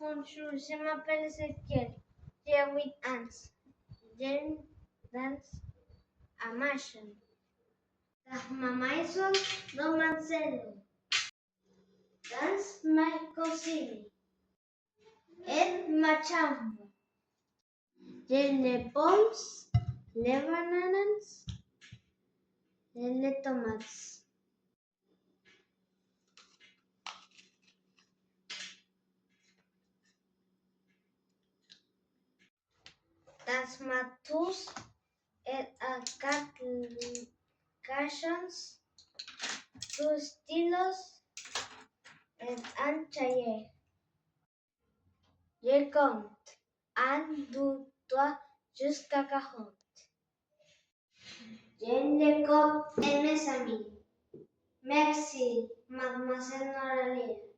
Bonjour, je m'appelle Ezequiel. J'ai 8 ans. J'aime danser à Machen. Las mamás son dos Marcelo. Dans ma cocina. Et ma chambre. J'ai les pommes, les bananes, et les tomates. Dans ma touche et à quatre caissons, deux stylos et un cahier. Je compte 1, 2, 3 jusqu'à 40. Je les compte et mes amis. Merci, mademoiselle Noralie.